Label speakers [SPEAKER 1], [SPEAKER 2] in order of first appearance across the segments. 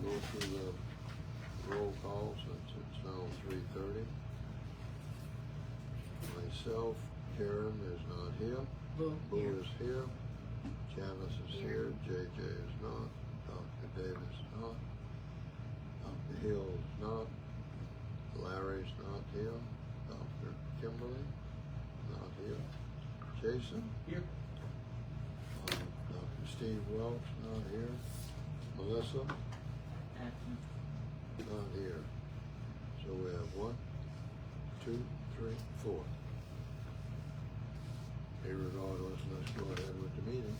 [SPEAKER 1] go through the roll call since it's now 3:30. Myself, Karen is not here. Boo is here. Janice is here. JJ is not. Dr. Davis is not. Dr. Hill is not. Larry's not here. Dr. Kimberly not here. Jason?
[SPEAKER 2] Here.
[SPEAKER 1] Dr. Steve Welch not here. Melissa? Not here. So we have 1, 2, 3, 4. Irregardless, let's go ahead with the meeting.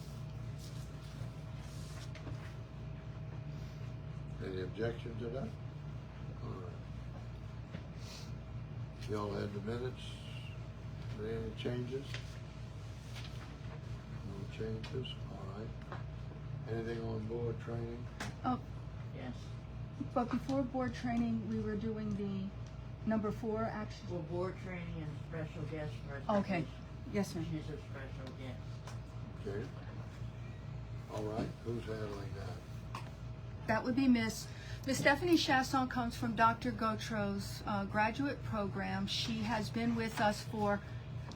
[SPEAKER 1] Any objection to that? All right. Y'all had the minutes? Any changes? No changes? All right. Anything on board training?
[SPEAKER 3] Oh,
[SPEAKER 2] Yes.
[SPEAKER 3] but before board training, we were doing the number 4 action.
[SPEAKER 2] For board training and special guest
[SPEAKER 3] Okay. Yes, ma'am.
[SPEAKER 2] She's a special guest.
[SPEAKER 1] Okay. All right. Who's handling that?
[SPEAKER 3] That would be Miss Stephanie Chasson. Comes from Dr. Gautro's graduate program. She has been with us for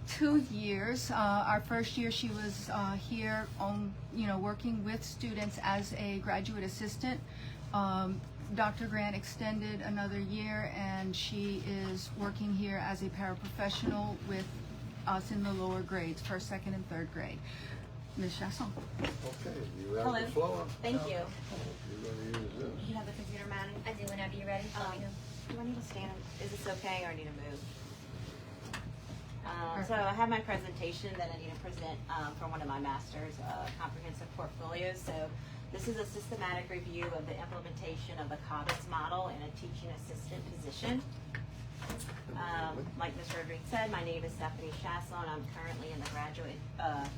[SPEAKER 3] 2 years. Our first year she was here on, working with students as a graduate assistant. Dr. Grant extended another year, and she is working here as a paraprofessional with us in the lower grades, 1st, 2nd, and 3rd grade. Ms. Chasson.
[SPEAKER 1] Okay, you have
[SPEAKER 4] Hello.
[SPEAKER 1] the floor.
[SPEAKER 4] Thank you.
[SPEAKER 1] You're going to use this.
[SPEAKER 4] You have the computer, Maddie?
[SPEAKER 5] I do whenever you're ready. Let me know.
[SPEAKER 4] Do I need to stand? Is this okay, or I need to move? So I have my presentation that I need to present for one of my master's comprehensive portfolios. So this is a systematic review of the implementation of the CABIS model in a teaching assistant position. Like Mr. Rodriguez said, my name is Stephanie Chasson. I'm currently in the graduate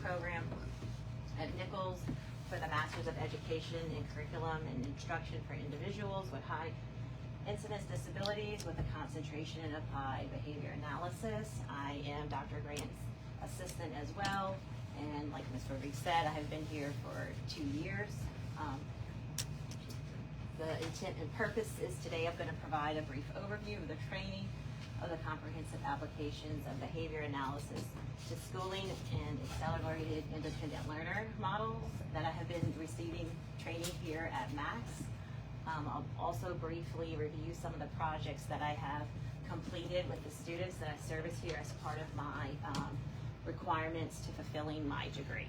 [SPEAKER 4] program at Nichols for the Masters of Education in Curriculum and Instruction for Individuals with High Incidence Disabilities with a concentration in Applied Behavior Analysis. I am Dr. Grant's assistant as well, and like Mr. Rodriguez said, I have been here for 2 years. The intent and purpose is today I'm going to provide a brief overview of the training of the comprehensive applications of behavior analysis to schooling and accelerated independent learner models that I have been receiving training here at Max. I'll also briefly review some of the projects that I have completed with the students that I service here as part of my requirements to fulfilling my degree.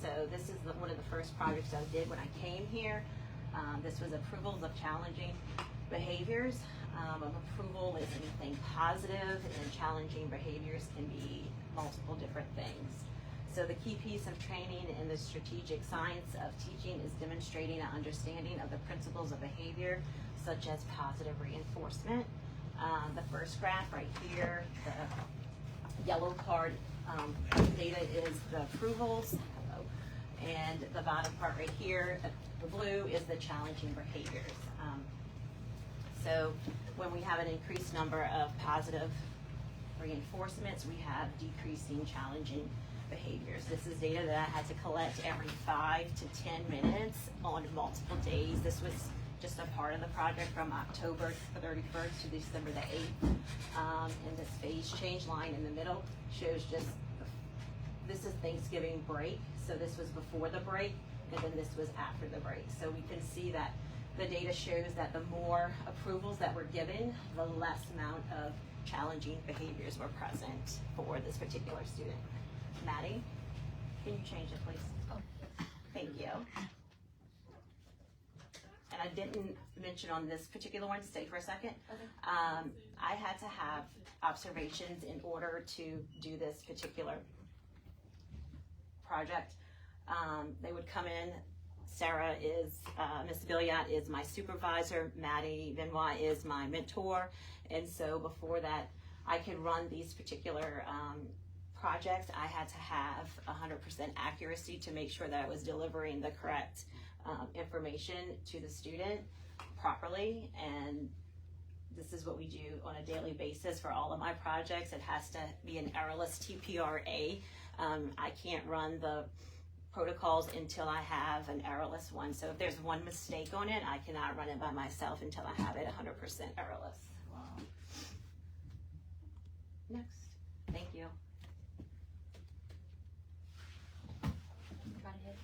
[SPEAKER 4] So this is one of the first projects I did when I came here. This was approvals of challenging behaviors. Approval is anything positive, and challenging behaviors can be multiple different things. So the key piece of training in the strategic science of teaching is demonstrating an understanding of the principles of behavior, such as positive reinforcement. The first graph right here, the yellow part data is the approvals, and the bottom part right here, the blue, is the challenging behaviors. So when we have an increased number of positive reinforcements, we have decreasing challenging behaviors. This is data that I had to collect every 5 to 10 minutes on multiple days. This was just a part of the project from October 31st to December the 8th. And this phase change line in the middle shows just, this is Thanksgiving break. So this was before the break, and then this was after the break. So we can see that the data shows that the more approvals that were given, the less amount of challenging behaviors were present for this particular student. Maddie, can you change it, please? Oh, thank you. And I didn't mention on this particular one, stay for a second.
[SPEAKER 5] Okay.
[SPEAKER 4] I had to have observations in order to do this particular project. They would come in. Sarah is, Ms. Billiot is my supervisor. Maddie Benoit is my mentor. And so before that, I could run these particular projects, I had to have 100% accuracy to make sure that I was delivering the correct information to the student properly. And this is what we do on a daily basis for all of my projects. It has to be an errorless TPRA. I can't run the protocols until I have an errorless one. So if there's one mistake on it, I cannot run it by myself until I have it 100% errorless.
[SPEAKER 2] Wow.
[SPEAKER 4] Next. Thank you.
[SPEAKER 5] Try to hit.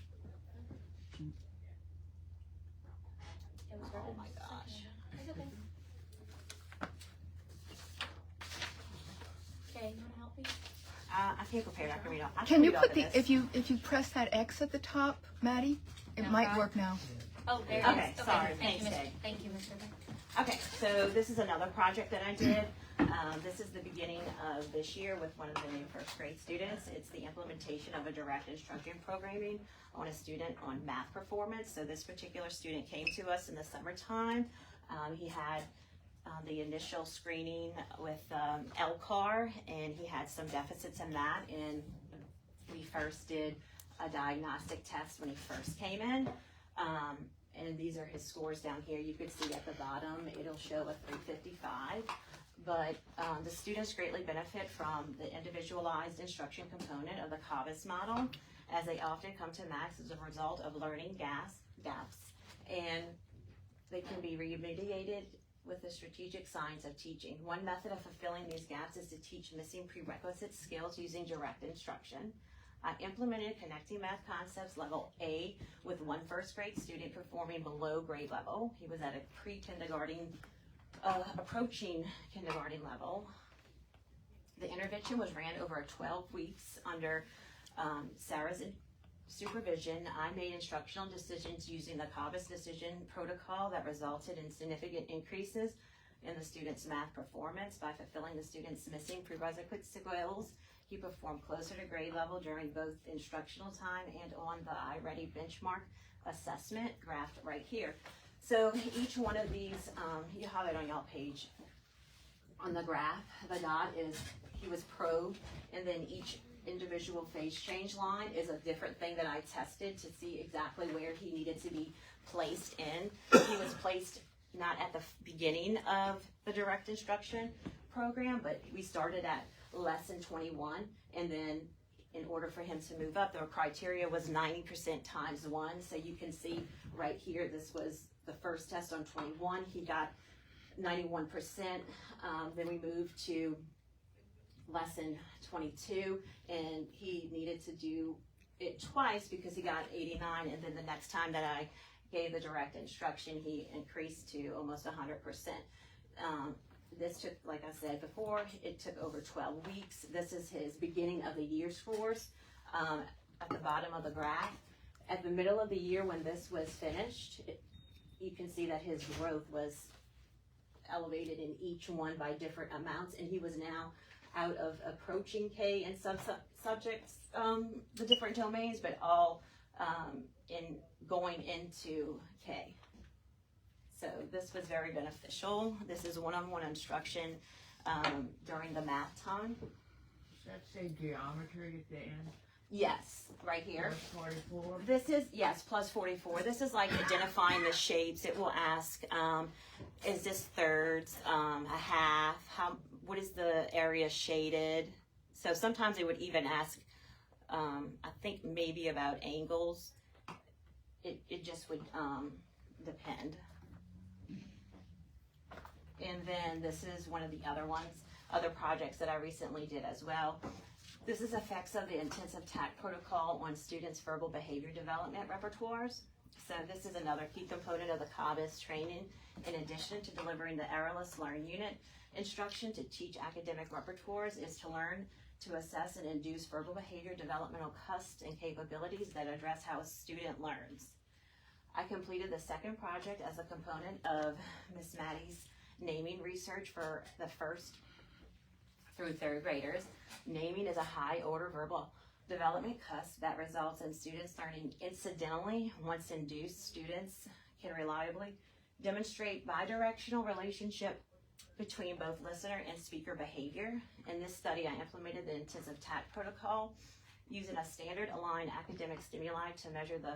[SPEAKER 5] It was
[SPEAKER 4] Oh my gosh.
[SPEAKER 5] It's okay. Okay, you wanna help me?
[SPEAKER 4] I can't prepare it. I can read off. I
[SPEAKER 3] Can you
[SPEAKER 4] read
[SPEAKER 3] put
[SPEAKER 4] off
[SPEAKER 3] the,
[SPEAKER 4] of this.
[SPEAKER 3] if you press that X at the top, Maddie, it
[SPEAKER 5] No,
[SPEAKER 3] might
[SPEAKER 5] right.
[SPEAKER 3] work now.
[SPEAKER 5] Oh, there
[SPEAKER 4] Okay,
[SPEAKER 5] it is.
[SPEAKER 4] sorry.
[SPEAKER 5] Thank you,
[SPEAKER 4] Thanks,
[SPEAKER 5] Mr.
[SPEAKER 4] Dave.
[SPEAKER 5] Thank you, Mr. Beck.
[SPEAKER 4] Okay, so this is another project that I did. This is the beginning of this year with one of the new first grade students. It's the implementation of a direct instruction programming on a student on math performance. So this particular student came to us in the summertime. He had the initial screening with LCAR, and he had some deficits in that. And we first did a diagnostic test when he first came in. And these are his scores down here. You could see at the bottom, it'll show a 355. But the students greatly benefit from the individualized instruction component of the CABIS model, as they often come to max as a result of learning gaps. And they can be remediated with the strategic science of teaching. One method of fulfilling these gaps is to teach missing prerequisite skills using direct instruction. I implemented Connecting Math Concepts level A with one first grade student performing below grade level. He was at a pre-kindergarten, approaching kindergarten level. The intervention was ran over 12 weeks under Sarah's supervision. I made instructional decisions using the CABIS decision protocol that resulted in significant increases in the student's math performance by fulfilling the student's missing prerequisite skills. He performed closer to grade level during both instructional time and on the iReady benchmark assessment graphed right here. So each one of these, you have it on your page. On the graph, the dot is he was probed, and then each individual phase change line is a different thing that I tested to see exactly where he needed to be placed in. He was placed not at the beginning of the direct instruction program, but we started at lesson 21, and then in order for him to move up, the criteria was 90% times 1. So you can see right here, this was the first test on 21. He got 91%. Then we moved to lesson 22, and he needed to do it twice because he got 89, and then the next time that I gave the direct instruction, he increased to almost 100%. This took, like I said before, it took over 12 weeks. This is his beginning of the year scores at the bottom of the graph. At the middle of the year when this was finished, you can see that his growth was elevated in each one by different amounts, and he was now out of approaching K and subjects, the different domains, but all in going into K. So this was very beneficial. This is one-on-one instruction during the math time.
[SPEAKER 2] Does that say geometry at the end?
[SPEAKER 4] Yes, right here.
[SPEAKER 2] Plus 44?
[SPEAKER 4] This is, yes, plus 44. This is like identifying the shapes. It will ask, is this thirds, a half? What is the area shaded? So sometimes it would even ask, I think maybe about angles. It just would depend. And then this is one of the other projects that I recently did as well. This is effects of the intensive TAC protocol on students' verbal behavior development repertoires. So this is another key component of the CABIS training. In addition to delivering the errorless learn unit, instruction to teach academic repertoires is to learn to assess and induce verbal behavior developmental costs and capabilities that address how a student learns. I completed the second project as a component of Miss Maddie's naming research for the first through third graders. Naming is a high order verbal development cusp that results in students learning incidentally. Once induced, students can reliably demonstrate bidirectional relationship between both listener and speaker behavior. In this study, I implemented the intensive TAC protocol using a standard aligned academic stimuli to measure the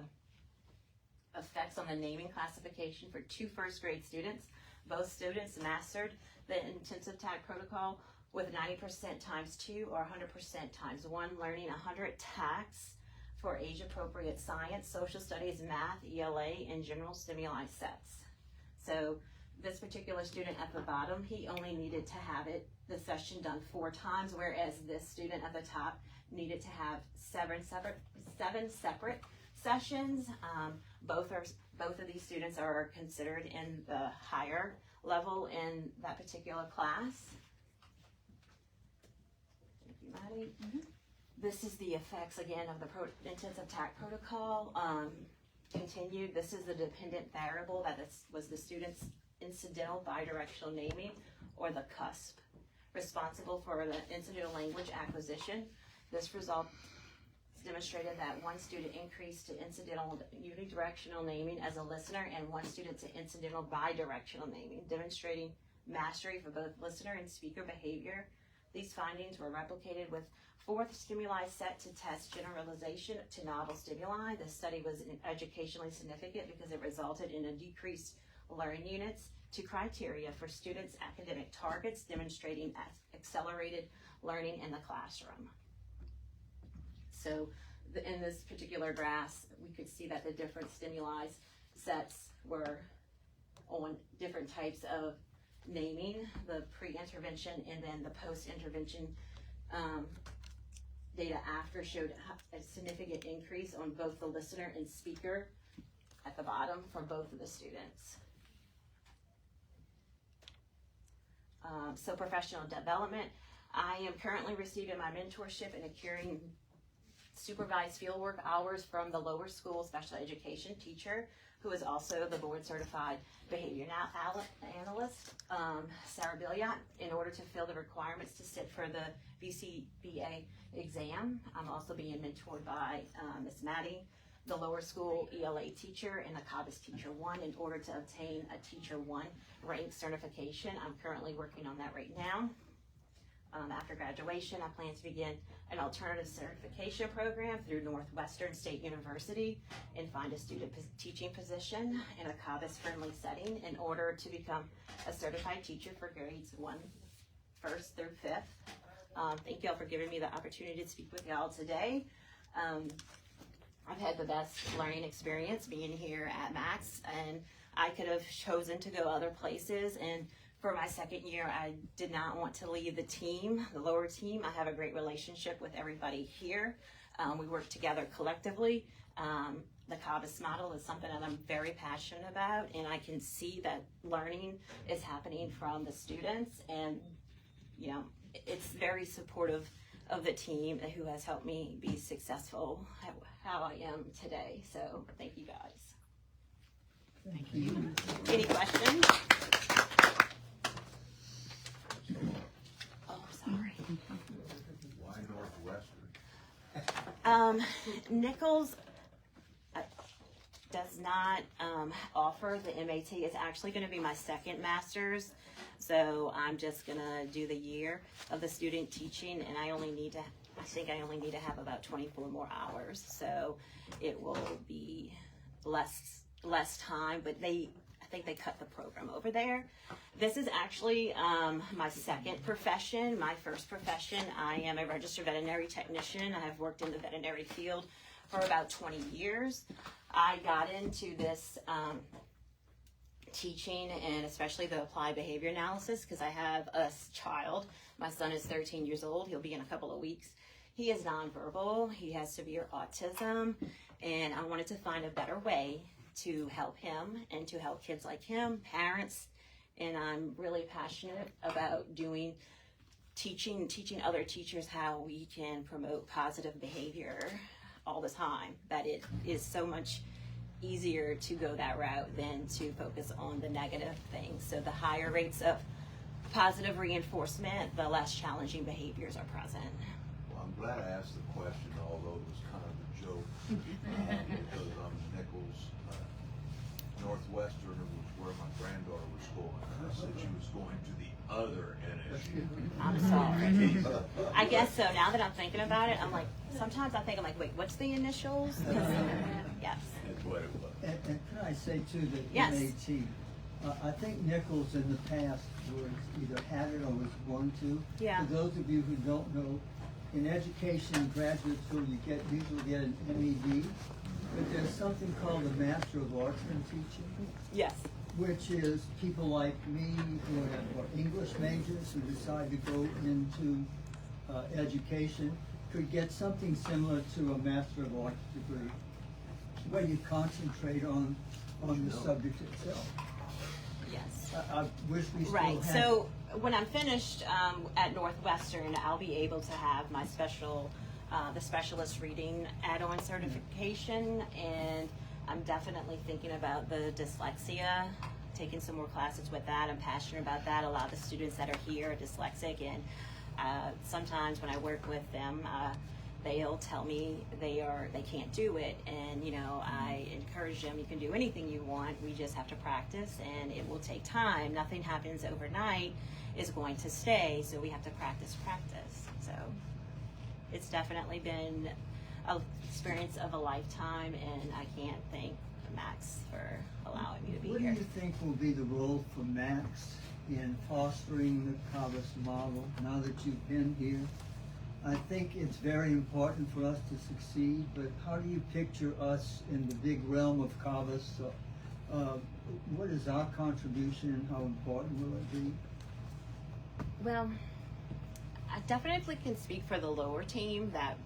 [SPEAKER 4] effects on the naming classification for 2 first grade students. Both students mastered the intensive TAC protocol with 90% times 2 or 100% times 1, learning 100 TACs for age-appropriate science, social studies, math, ELA, and general stimuli sets. So this particular student at the bottom, he only needed to have the session done 4 times, whereas this student at the top needed to have 7 separate sessions. Both of these students are considered in the higher level in that particular class. Thank you, Maddie. This is the effects again of the intensive TAC protocol. Continued. This is the dependent variable that was the student's incidental bidirectional naming, or the CUSP, responsible for the incidental language acquisition. This result demonstrated that one student increased to incidental unidirectional naming as a listener and one student to incidental bidirectional naming, demonstrating mastery for both listener and speaker behavior. These findings were replicated with 4th stimuli set to test generalization to novel stimuli. This study was educationally significant because it resulted in a decreased learning units to criteria for students' academic targets, demonstrating accelerated learning in the classroom. So in this particular graph, we could see that the different stimuli sets were on different types of naming, the pre-intervention and then the post-intervention data after showed a significant increase on both the listener and speaker at the bottom for both of the students. So professional development. I am currently receiving my mentorship and accruing supervised fieldwork hours from the lower school special education teacher, who is also the board certified behavior analyst, Sarah Billiot, in order to fill the requirements to sit for the BCBA exam. I'm also being mentored by Miss Maddie, the lower school ELA teacher, and the CABIS Teacher 1 in order to obtain a Teacher 1 rank certification. I'm currently working on that right now. After graduation, I plan to begin an alternative certification program through Northwestern State University and find a student teaching position in a CABIS friendly setting in order to become a certified teacher for grades 1st through 5th. Thank y'all for giving me the opportunity to speak with y'all today. I've had the best learning experience being here at Max, and I could have chosen to go other places, and for my 2nd year, I did not want to leave the team, the lower team. I have a great relationship with everybody here. We work together collectively. The CABIS model is something that I'm very passionate about, and I can see that learning is happening from the students, and you know, it's very supportive of the team who has helped me be successful at how I am today. So thank you guys.
[SPEAKER 2] Thank you.
[SPEAKER 4] Any questions? Oh, sorry.
[SPEAKER 6] Why Northwestern?
[SPEAKER 4] Nichols does not offer the MAT. It's actually going to be my 2nd master's. So I'm just going to do the year of the student teaching, and I think I only need to have about 24 more hours. So it will be less time, but I think they cut the program over there. This is actually my 2nd profession. My 1st profession, I am a registered veterinary technician. I have worked in the veterinary field for about 20 years. I got into this teaching, and especially the applied behavior analysis, because I have a child. My son is 13 years old. He'll be in a couple of weeks. He is nonverbal. He has severe autism, and I wanted to find a better way to help him and to help kids like him, parents, and I'm really passionate about teaching other teachers how we can promote positive behavior all the time, that it is so much easier to go that route than to focus on the negative things. So the higher rates of positive reinforcement, the less challenging behaviors are present.
[SPEAKER 6] Well, I'm glad I asked the question, although it was kind of a joke, because Nichols, Northwestern was where my granddaughter was going. And I said she was going to the other NSU.
[SPEAKER 4] I'm sorry. I guess so. Now that I'm thinking about it, I'm like, sometimes I think I'm like, wait, what's the initials? Yes.
[SPEAKER 6] That's what it was.
[SPEAKER 7] And can I say too that
[SPEAKER 4] Yes.
[SPEAKER 7] MAT, I think Nichols in the past was either had it or was going to.
[SPEAKER 4] Yeah.
[SPEAKER 7] For those of you who don't know, in education, graduate school, you usually get an MED, but there's something called a Master of Arts in Teaching,
[SPEAKER 4] Yes.
[SPEAKER 7] which is people like me who are English majors who decide to go into education could get something similar to a Master of Arts degree, where you concentrate on the subject itself.
[SPEAKER 4] Yes.
[SPEAKER 7] I wish we still
[SPEAKER 4] Right.
[SPEAKER 7] had.
[SPEAKER 4] So when I'm finished at Northwestern, I'll be able to have my the specialist reading add-on certification, and I'm definitely thinking about the dyslexia, taking some more classes with that. I'm passionate about that. A lot of the students that are here are dyslexic, and sometimes when I work with them, they'll tell me they can't do it, and I encourage them, you can do anything you want, we just have to practice, and it will take time. Nothing happens overnight, is going to stay, so we have to practice. So it's definitely been an experience of a lifetime, and I can't thank Max for allowing me to be
[SPEAKER 7] What
[SPEAKER 4] here.
[SPEAKER 7] do you think will be the role for Max in fostering the CAVAS model now that you've been here? I think it's very important for us to succeed, but how do you picture us in the big realm of CAVAS? What is our contribution and how important will it be?
[SPEAKER 4] Well, I definitely can speak for the lower team that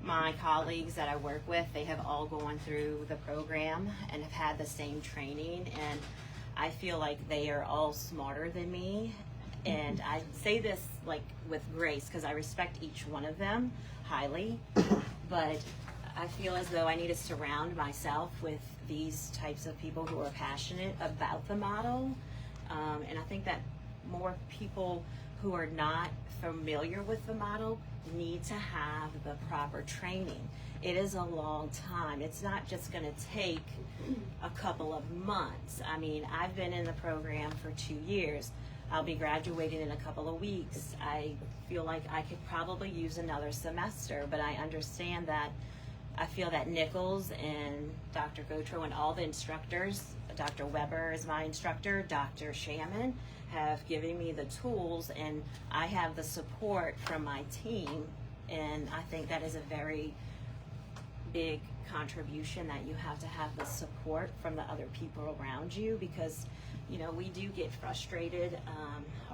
[SPEAKER 4] my colleagues that I work with, they have all gone through the program and have had the same training, and I feel like they are all smarter than me. And I say this like with grace because I respect each one of them highly, but I feel as though I need to surround myself with these types of people who are passionate about the model. And I think that more people who are not familiar with the model need to have the proper training. It is a long time. It's not just going to take a couple of months. I mean, I've been in the program for 2 years. I'll be graduating in a couple of weeks. I feel like I could probably use another semester, but I understand that I feel that Nichols and Dr. Gautreaux and all the instructors, Dr. Weber is my instructor, Dr. Shaman, have given me the tools, and I have the support from my team, and I think that is a very big contribution, that you have to have the support from the other people around you, because we do get frustrated,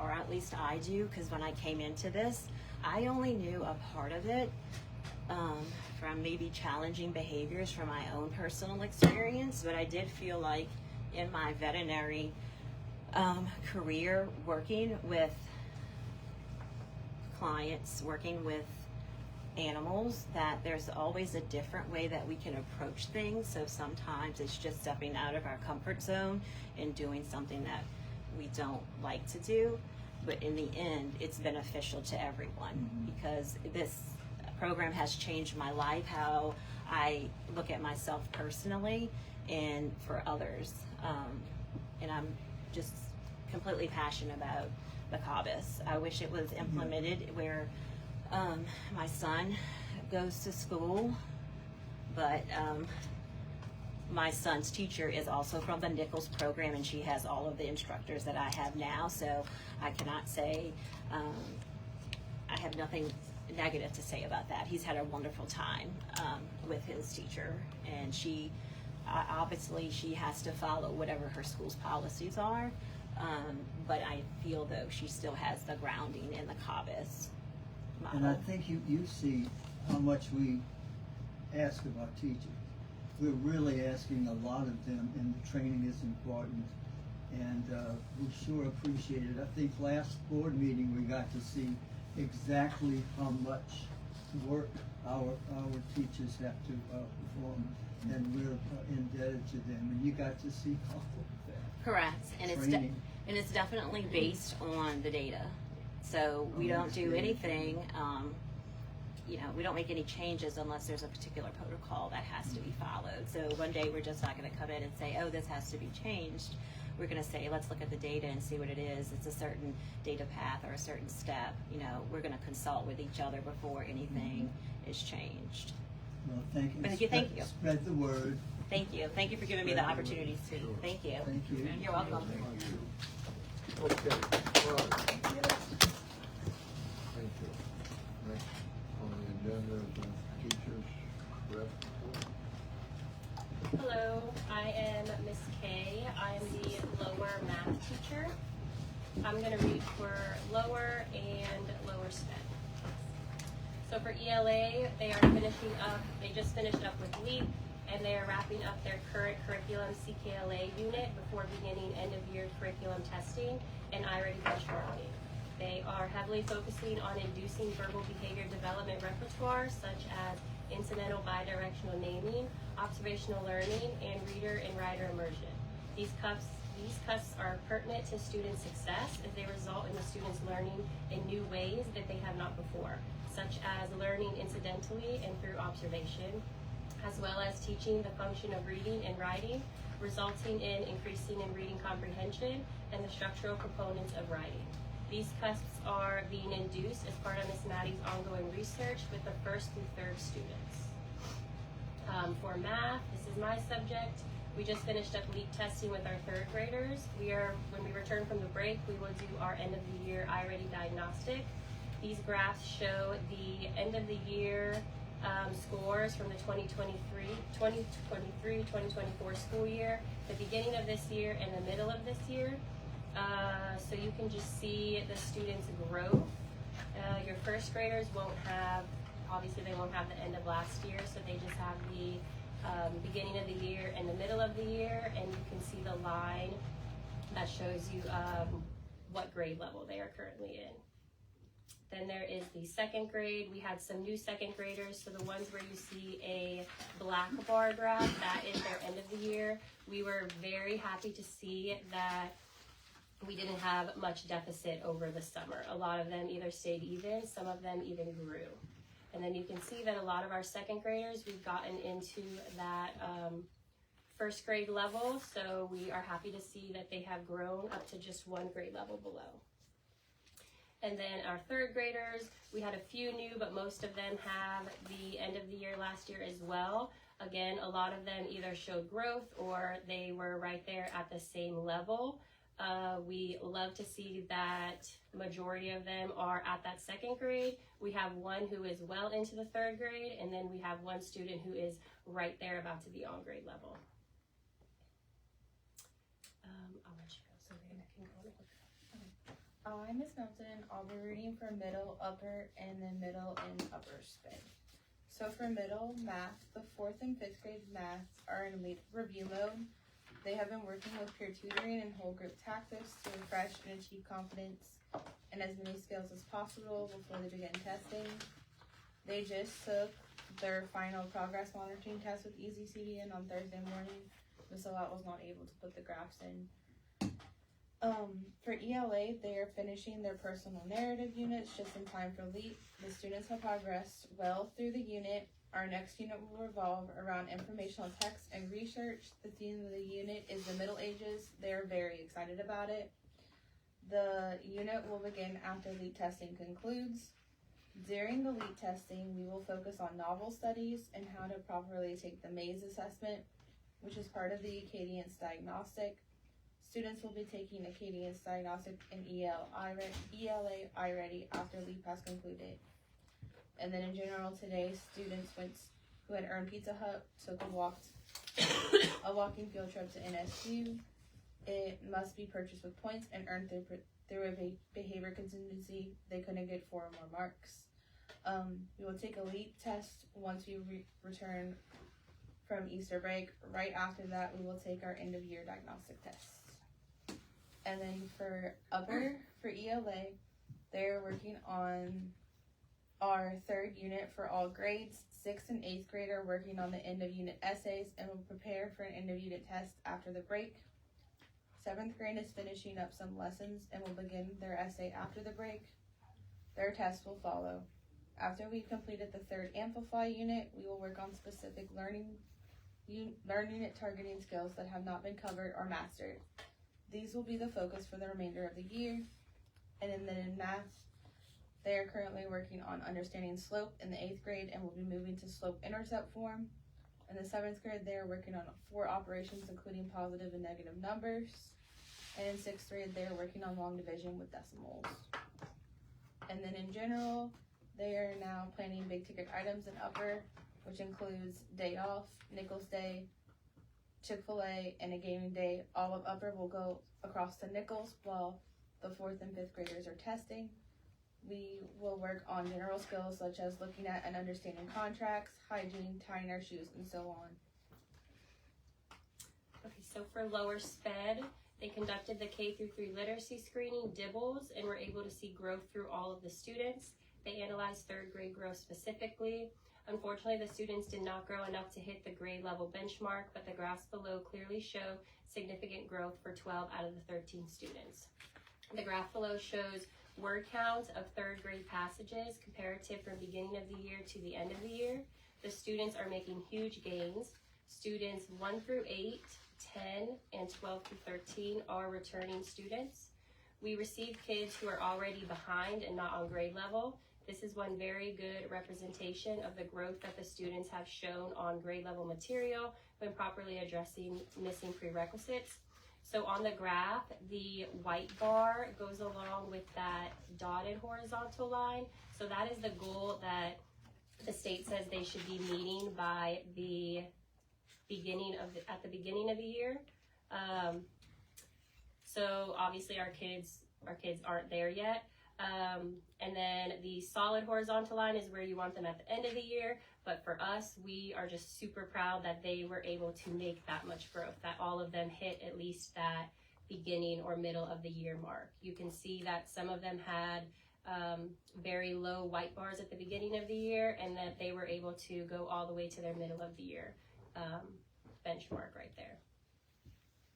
[SPEAKER 4] or at least I do, because when I came into this, I only knew a part of it from maybe challenging behaviors from my own personal experience, but I did feel like in my veterinary career, working with clients, working with animals, that there's always a different way that we can approach things. So sometimes it's just stepping out of our comfort zone and doing something that we don't like to do, but in the end it's beneficial to everyone, because this program has changed my life, how I look at myself personally and for others, and I'm just completely passionate about the CAVAS. I wish it was implemented where my son goes to school, but my son's teacher is also from the Nichols program, and she has all of the instructors that I have now, so I cannot say I have nothing negative to say about that. He's had a wonderful time with his teacher, and she obviously she has to follow whatever her school's policies are, but I feel though she still has the grounding in the CAVAS model.
[SPEAKER 7] And I think you see how much we ask of our teachers. We're really asking a lot of them, and the training is important. And we sure appreciate it. I think last board meeting we got to see exactly how much work our teachers have to perform, and we're indebted to them. And you got to see all of that.
[SPEAKER 4] Correct, and it's definitely based on the data. So we don't do anything, we don't make any changes unless there's a particular protocol that has to be followed. So one day we're just not going to come in and say, oh, this has to be changed. We're going to say, let's look at the data and see what it is. It's a certain data path or a certain step. We're going to consult with each other before anything is changed.
[SPEAKER 7] Well, thank you.
[SPEAKER 4] But thank you.
[SPEAKER 7] Spread the word.
[SPEAKER 4] Thank you. Thank you for giving me the opportunity to speak. Thank you.
[SPEAKER 7] Thank you.
[SPEAKER 4] You're welcome.
[SPEAKER 1] Okay, all right. Thank you. Next on then there's a teacher's rep report.
[SPEAKER 5] Hello, I am Miss Kay. I'm the lower math teacher. I'm going to read for lower and lower sped. So for ELA, they just finished up with LEAP, and they are wrapping up their current curriculum CKLA unit before beginning end of year curriculum testing and iReady benchmarking. They are heavily focusing on inducing verbal behavior development repertoire such as incidental bidirectional naming, observational learning, and reader and writer immersion. These cuts are pertinent to student success as they result in the students learning in new ways that they have not before, such as learning incidentally and through observation, as well as teaching the function of reading and writing, resulting in increasing in reading comprehension and the structural components of writing. These cuts are being induced as part of Ms. Maddie's ongoing research with the 1st through 3rd students. For math, this is my subject. We just finished up LEAP testing with our 3rd graders. When we return from the break, we will do our end of the year iReady diagnostic. These graphs show the end of the year scores from the 2023-2024 school year, the beginning of this year, and the middle of this year. So you can just see the students' growth. Your 1st graders obviously they won't have the end of last year, so they just have the beginning of the year and the middle of the year, and you can see the line that shows you what grade level they are currently in. Then there is the 2nd grade. We had some new 2nd graders, so the ones where you see a black bar graph, that is their end of the year. We were very happy to see that we didn't have much deficit over the summer. A lot of them either stayed even, some of them even grew. And then you can see that a lot of our 2nd graders, we've gotten into that 1st grade level, so we are happy to see that they have grown up to just 1 grade level below. And then our 3rd graders, we had a few new, but most of them have the end of the year last year as well. Again, a lot of them either showed growth or they were right there at the same level. We love to see that majority of them are at that 2nd grade. We have one who is well into the 3rd grade, and then we have one student who is right there about to be on grade level. I'll let you go so they can go and look.
[SPEAKER 8] I'm Miss Milton. I'll be reading for middle, upper, and then middle and upper sped. So for middle math, the 4th and 5th grade maths are in LEAP review mode. They have been working with peer tutoring and whole group tactics to refresh and achieve confidence in as many skills as possible before they begin testing. They just took their final progress monitoring test with EasyCDN on Thursday morning. Ms. Allot was not able to put the graphs in. For ELA, they are finishing their personal narrative units just in time for LEAP. The students have progressed well through the unit. Our next unit will revolve around informational text and research. The theme of the unit is the Middle Ages. They are very excited about it. The unit will begin after LEAP testing concludes. During the LEAP testing, we will focus on novel studies and how to properly take the Maze assessment, which is part of the Acadience diagnostic. Students will be taking Acadience diagnostic and ELA iReady after LEAP has concluded. And then in general today, students who had earned Pizza Hut took a walking field trip to NSU. It must be purchased with points and earned through a behavior contingency. They couldn't get 4 or more marks. We will take a LEAP test once we return from Easter break. Right after that, we will take our end of year diagnostic tests. And then for ELA, they're working on our 3rd unit for all grades. 6th and 8th grade are working on the end of unit essays and will prepare for an end of unit test after the break. 7th grade is finishing up some lessons and will begin their essay after the break. Their test will follow. After we've completed the 3rd Amplify unit, we will work on specific learning unit targeting skills that have not been covered or mastered. These will be the focus for the remainder of the year. And then in math, they are currently working on understanding slope in the 8th grade and will be moving to slope intercept form. In the 7th grade, they are working on 4 operations, including positive and negative numbers. And in 6th grade, they are working on long division with decimals. And then in general, They are now planning big ticket items in Upper, which includes day off, Nichols Day, Chick-fil-A, and a gaming day. All of Upper will go across to Nichols while the 4th and 5th graders are testing. We will work on general skills such as looking at and understanding contracts, hygiene, tying our shoes, and so on.
[SPEAKER 5] Okay, so for lower sped, they conducted the K-3 literacy screening, DIBELS, and were able to see growth through all of the students. They analyzed 3rd grade growth specifically. Unfortunately, the students did not grow enough to hit the grade level benchmark, but the graphs below clearly show significant growth for 12 out of the 13 students. The graph below shows word counts of 3rd grade passages comparative from beginning of the year to the end of the year. The students are making huge gains. Students 1 through 8, 10, and 12 through 13 are returning students. We receive kids who are already behind and not on grade level. This is one very good representation of the growth that the students have shown on grade level material when properly addressing missing prerequisites. So on the graph, the white bar goes along with that dotted horizontal line. So that is the goal that the state says they should be meeting by the beginning of the year. So obviously our kids aren't there yet. And then the solid horizontal line is where you want them at the end of the year. But for us, we are just super proud that they were able to make that much growth, that all of them hit at least that beginning or middle of the year mark. You can see that some of them had very low white bars at the beginning of the year, and that they were able to go all the way to their middle of the year benchmark right there.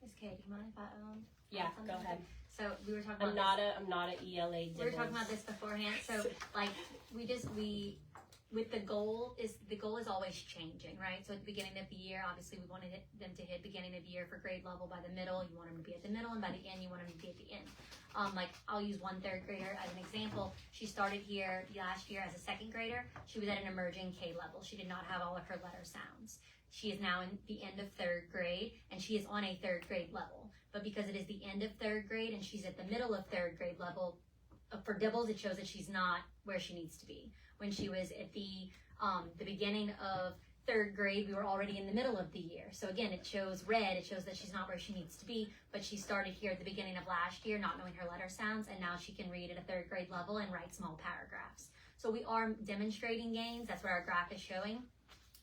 [SPEAKER 4] Ms. Kay, do you mind if I
[SPEAKER 5] Yeah, go ahead.
[SPEAKER 4] So we were talking
[SPEAKER 5] I'm
[SPEAKER 4] about
[SPEAKER 5] not a ELA.
[SPEAKER 4] we were talking about this beforehand. So like we with the goal is always changing, right? So at the beginning of the year, obviously we wanted them to hit beginning of the year for grade level by the middle. You want them to be at the middle, and by the end, you want them to be at the end. Like I'll use one 3rd grader as an example. She started here last year as a 2nd grader. She was at an emerging K level. She did not have all of her letter sounds. She is now in the end of 3rd grade, and she is on a 3rd grade level. But because it is the end of 3rd grade and she's at the middle of 3rd grade level, for DIBELS, it shows that she's not where she needs to be. When she was at the beginning of 3rd grade, we were already in the middle of the year. So again, it shows red. It shows that she's not where she needs to be, but she started here at the beginning of last year, not knowing her letter sounds, and now she can read at a 3rd grade level and write small paragraphs. So we are demonstrating gains. That's what our graph is showing.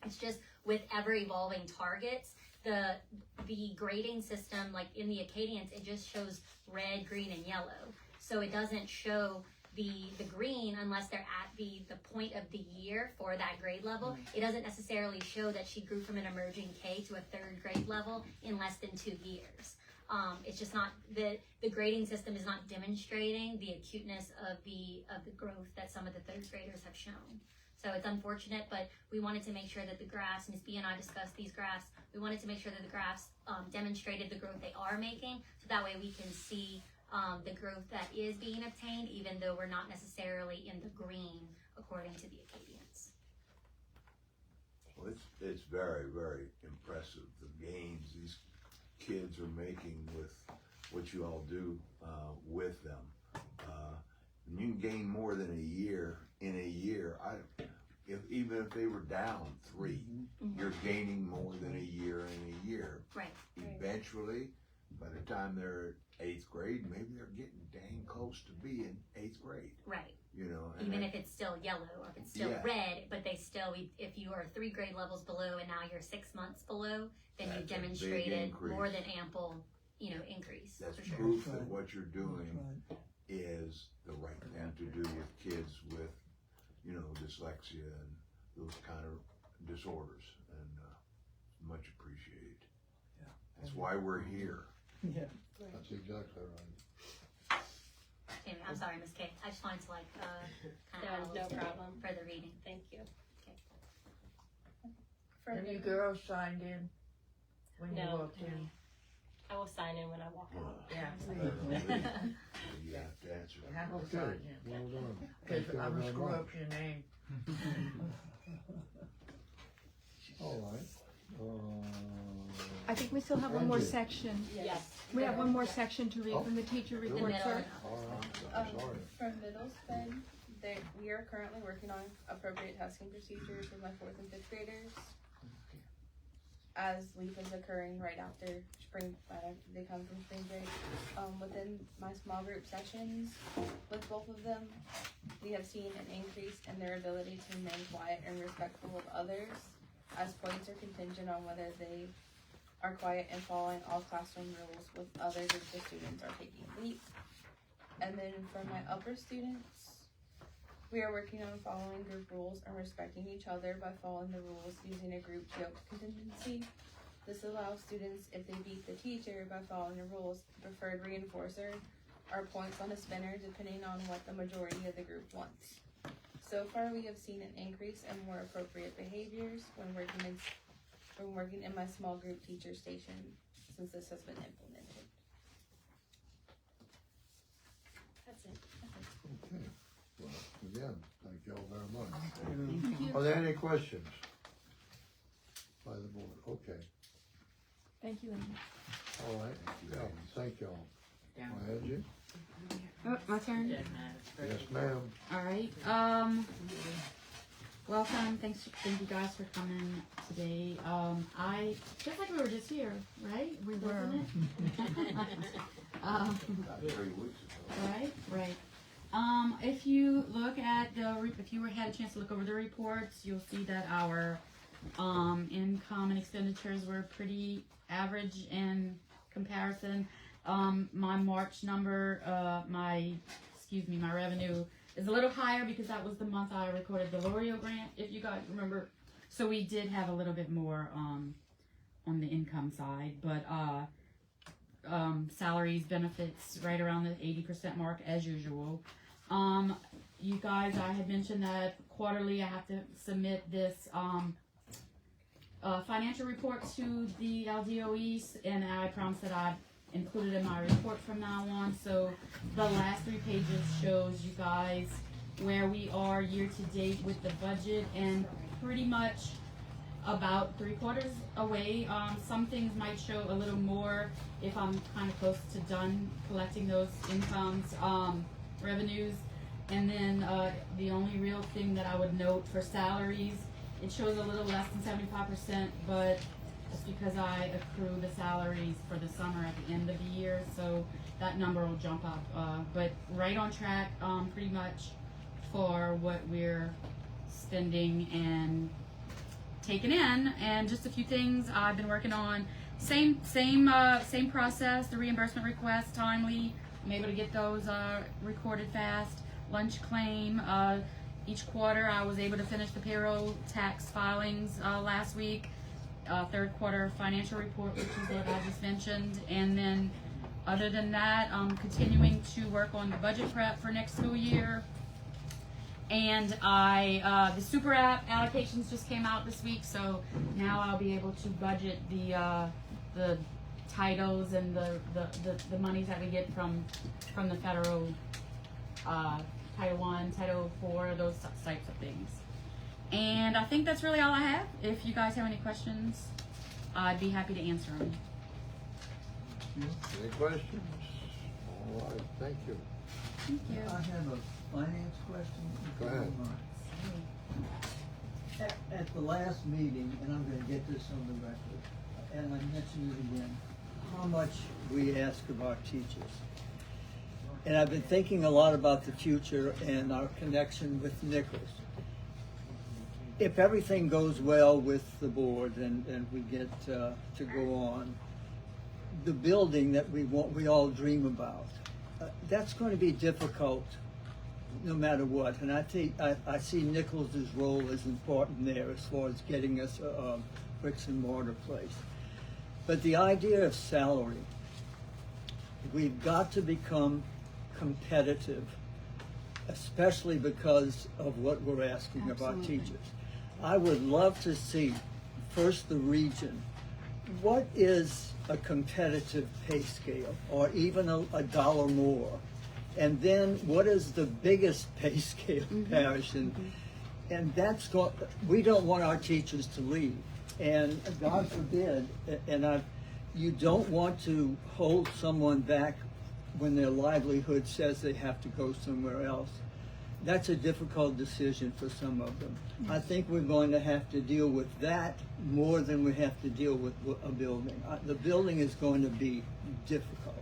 [SPEAKER 4] It's just with ever evolving targets, the grading system, like in the Acadians, it just shows red, green, and yellow. So it doesn't show the green unless they're at the point of the year for that grade level. It doesn't necessarily show that she grew from an emerging K to a 3rd grade level in less than 2 years. It's just not the grading system is not demonstrating the acuteness of the growth that some of the 3rd graders have shown. So it's unfortunate, but we wanted to make sure that the graphs, Ms. B and I discussed these graphs, we wanted to make sure that the graphs demonstrated the growth they are making, so that way we can see the growth that is being obtained, even though we're not necessarily in the green according to the Acadians.
[SPEAKER 6] Well, it's very, very impressive, the gains these kids are making with what you all do with them. And you can gain more than a year in a year. Even if they were down 3, you're gaining more than a year in a year.
[SPEAKER 4] Right.
[SPEAKER 6] Eventually, by the time they're 8th grade, maybe they're getting dang close to being 8th grade.
[SPEAKER 4] Right.
[SPEAKER 6] You know,
[SPEAKER 4] even if it's still yellow or if it's still red, but they still, if you are 3 grade levels below and now you're 6 months below, then you've demonstrated more than ample, increase.
[SPEAKER 6] That's
[SPEAKER 4] for sure.
[SPEAKER 6] proof that what you're doing is the right thing to do with kids with, dyslexia and those kind of disorders, and much appreciated.
[SPEAKER 7] Yeah.
[SPEAKER 6] That's why we're here.
[SPEAKER 7] Yeah.
[SPEAKER 1] That's exactly right.
[SPEAKER 4] Tammy, I'm sorry, Ms. Kay. I just wanted to kind of
[SPEAKER 5] No problem.
[SPEAKER 4] for the reading.
[SPEAKER 5] Thank you.
[SPEAKER 8] For
[SPEAKER 2] And you
[SPEAKER 8] middle,
[SPEAKER 2] girls signed in when you
[SPEAKER 5] No.
[SPEAKER 2] walked in?
[SPEAKER 5] I will sign in when I walk out.
[SPEAKER 2] Yeah.
[SPEAKER 6] You have to answer
[SPEAKER 2] You
[SPEAKER 6] that.
[SPEAKER 2] have to
[SPEAKER 1] Okay,
[SPEAKER 2] sign in.
[SPEAKER 1] well done.
[SPEAKER 2] Because
[SPEAKER 1] Thank you
[SPEAKER 2] I will
[SPEAKER 1] very
[SPEAKER 2] screw
[SPEAKER 1] much.
[SPEAKER 2] up your name.
[SPEAKER 1] All right.
[SPEAKER 3] I think we still have one more
[SPEAKER 1] Angie.
[SPEAKER 3] section.
[SPEAKER 5] Yes.
[SPEAKER 3] We have one more section to read from the teacher
[SPEAKER 1] Really?
[SPEAKER 3] report, sir.
[SPEAKER 1] All right, I'm sorry.
[SPEAKER 8] for middle sped, we are currently working on appropriate testing procedures with my 4th and 5th graders. As LEAP is occurring right after they come from spring break. Within my small group sessions with both of them, we have seen an increase in their ability to remain quiet and respectful of others, as points are contingent on whether they are quiet and following all classroom rules with others if the students are taking LEAP. And then for my upper students, we are working on following group rules and respecting each other by following the rules using a group joke contingency. This allows students, if they beat the teacher by following the rules, the preferred reinforcer or points on a spinner depending on what the majority of the group wants. So far, we have seen an increase in more appropriate behaviors when working in my small group teacher station since this has been implemented.
[SPEAKER 5] That's it.
[SPEAKER 1] Okay. Well, again, thank you all very much. Are there any questions by the board? Okay.
[SPEAKER 2] Thank you, Amy.
[SPEAKER 1] All right. Yeah, thank you all. Angie?
[SPEAKER 9] Oh, my turn?
[SPEAKER 1] Yes, ma'am.
[SPEAKER 9] All right. Welcome. Thank you guys for coming today. I just like we were just here, right? We were.
[SPEAKER 6] 3 weeks ago.
[SPEAKER 9] Right. If you look at if you had a chance to look over the reports, you'll see that our income and expenditures were pretty average in comparison. My March number, my revenue is a little higher because that was the month I recorded the L'Oreal grant, if you guys remember. So we did have a little bit more on the income side, but salaries, benefits, right around the 80% mark as usual. You guys, I had mentioned that quarterly I have to submit this financial report to the LDOEs, and I promised that I'd include it in my report from now on. So the last 3 pages shows you guys where we are year to date with the budget, and pretty much about 3/4 away. Some things might show a little more if I'm kind of close to done collecting those incomes, revenues. And then the only real thing that I would note for salaries, it shows a little less than 75%, but it's because I accrue the salaries for the summer at the end of the year, so that number will jump up. But right on track, pretty much for what we're spending and taking in. And just a few things I've been working on. Same process. The reimbursement requests timely. I'm able to get those recorded fast. Lunch claim. Each quarter, I was able to finish the payroll tax filings last week. 3rd quarter financial report, which is what I just mentioned. And then other than that, continuing to work on the budget prep for next school year. And the super app allocations just came out this week, so now I'll be able to budget the titles and the monies that we get from the federal Title I, Title IV, those types of things. And I think that's really all I have. If you guys have any questions, I'd be happy to answer them.
[SPEAKER 1] Any questions? All right, thank you.
[SPEAKER 9] Thank you.
[SPEAKER 7] I have a finance question. if
[SPEAKER 1] Go
[SPEAKER 7] you
[SPEAKER 1] ahead.
[SPEAKER 7] don't mind. At the last meeting, and I'm gonna get this on the record, and I mentioned it again, how much we ask of our teachers. And I've been thinking a lot about the future and our connection with Nichols. If everything goes well with the board and we get to go on, the building that we all dream about, that's going to be difficult no matter what. And I think I see Nichols' role as important there as far as getting us a bricks and mortar place. But the idea of salary, we've got to become competitive, especially because of what we're asking of our teachers. I would love to see, first, the region. What is a competitive pay scale, or even a dollar more? And then what is the biggest pay scale parish? And that's we don't want our teachers to leave. And God forbid, you don't want to hold someone back when their livelihood says they have to go somewhere else. That's a difficult decision for some of them. I think we're going to have to deal with that more than we have to deal with a building. The building is going to be difficult,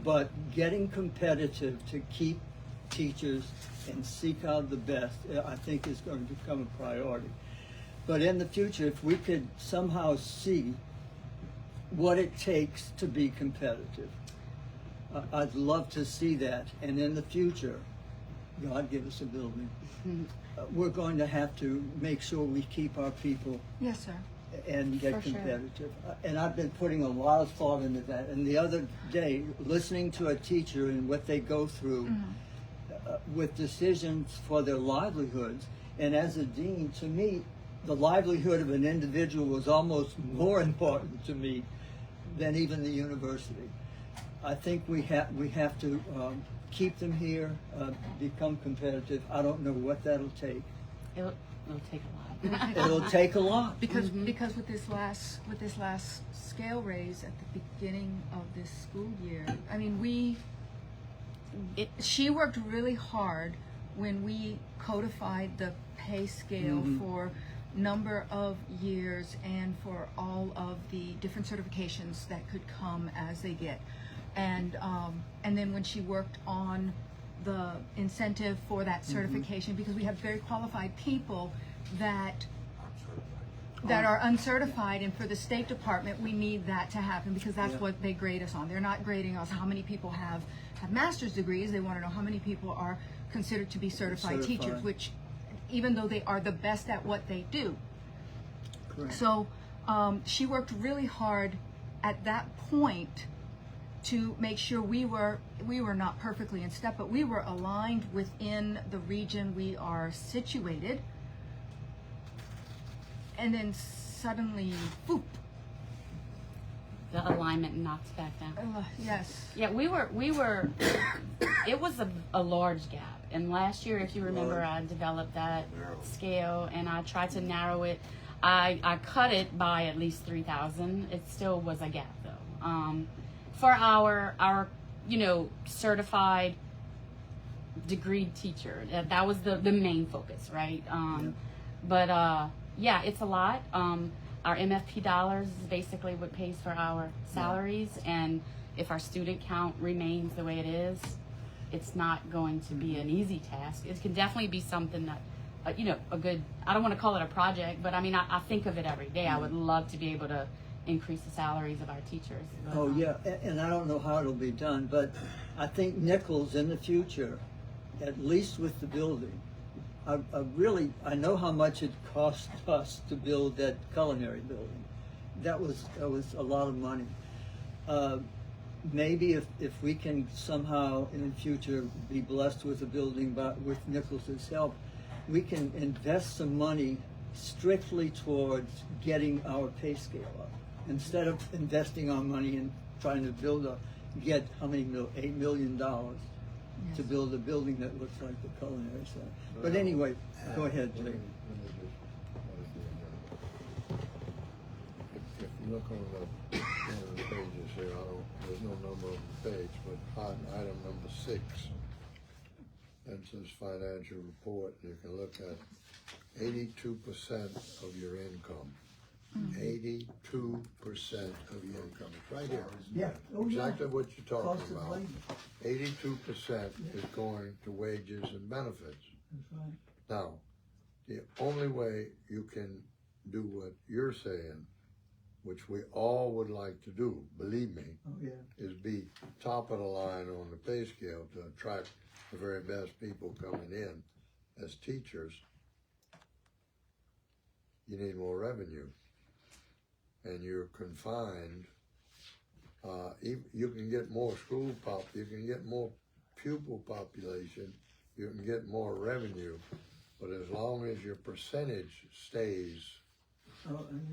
[SPEAKER 7] but getting competitive to keep teachers and seek out the best, I think is going to become a priority. But in the future, if we could somehow see what it takes to be competitive, I'd love to see that. And in the future, God give us a building. We're going to have to make sure we keep our people
[SPEAKER 3] Yes, sir.
[SPEAKER 7] and get
[SPEAKER 3] For sure.
[SPEAKER 7] competitive. And I've been putting a lot of thought into that. And the other day, listening to a teacher and what they go through with decisions for their livelihoods, and as a dean, to me, the livelihood of an individual was almost more important to me than even the university. I think we have to keep them here, become competitive. I don't know what that'll take.
[SPEAKER 9] It'll take a lot.
[SPEAKER 7] It'll take a lot.
[SPEAKER 3] Because with this last scale raise at the beginning of this school year, I mean, she worked really hard when we codified the pay scale for number of years and for all of the different certifications that could come as they get. And then when she worked on the incentive for that certification, because we have very qualified people that are uncertified, and for the State Department, we need that to happen because that's what they grade us on. They're not grading us how many people have master's degrees. They want to know how many people are considered to be certified teachers, which even though they are the best at what they do.
[SPEAKER 7] Correct.
[SPEAKER 3] So she worked really hard at that point to make sure we were not perfectly in step, but we were aligned within the region we are situated. And then suddenly, boop.
[SPEAKER 9] The alignment knocked back down.
[SPEAKER 3] Yes.
[SPEAKER 9] Yeah, we were, it was a large gap. And last year, if you remember, I developed that scale and I tried to narrow it. I cut it by at least 3,000. It still was a gap though. For our certified degreed teacher, that was the main focus, right? But yeah, it's a lot. Our MFP dollars is basically what pays for our salaries, and if our student count remains the way it is, it's not going to be an easy task. It can definitely be something that, a good, I don't want to call it a project, but I mean, I think of it every day. I would love to be able to increase the salaries of our teachers. But,
[SPEAKER 7] Oh yeah, and I don't know how it'll be done, but I think Nichols in the future, at least with the building, I know how much it cost us to build that culinary building. That was a lot of money. Maybe if we can somehow in the future be blessed with a building, but with Nichols's help, we can invest some money strictly towards getting our pay scale up, instead of investing our money in trying to get how many $8 million to build a building that looks like the culinary center. But anyway, go ahead, Jay.
[SPEAKER 1] Let me if you look on one of the pages here, there's no number on the page, but on item number 6, and says financial report, and you can look at 82% of your income. 82% of your income. It's right here.
[SPEAKER 7] Yeah. Oh, yeah.
[SPEAKER 1] Exactly what you're talking
[SPEAKER 7] Cost of
[SPEAKER 1] about.
[SPEAKER 7] labor.
[SPEAKER 1] 82% is going to wages and benefits.
[SPEAKER 7] That's right.
[SPEAKER 1] Now, the only way you can do what you're saying, which we all would like to do, believe me,
[SPEAKER 7] Oh yeah.
[SPEAKER 1] is be top of the line on the pay scale to attract the very best people coming in as teachers. You need more revenue, and you're confined. You can get more you can get more pupil population, you can get more revenue, but as long as your percentage stays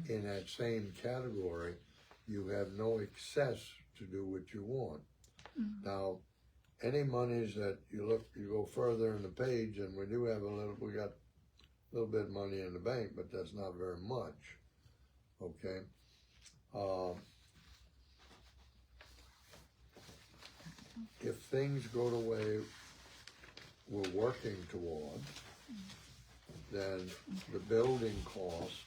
[SPEAKER 1] in that same category, you have no excess to do what you want. Now, any monies that you go further in the page, and we do have we got a little bit of money in the bank, but that's not very much. Okay. If things go the way we're working toward, then the building cost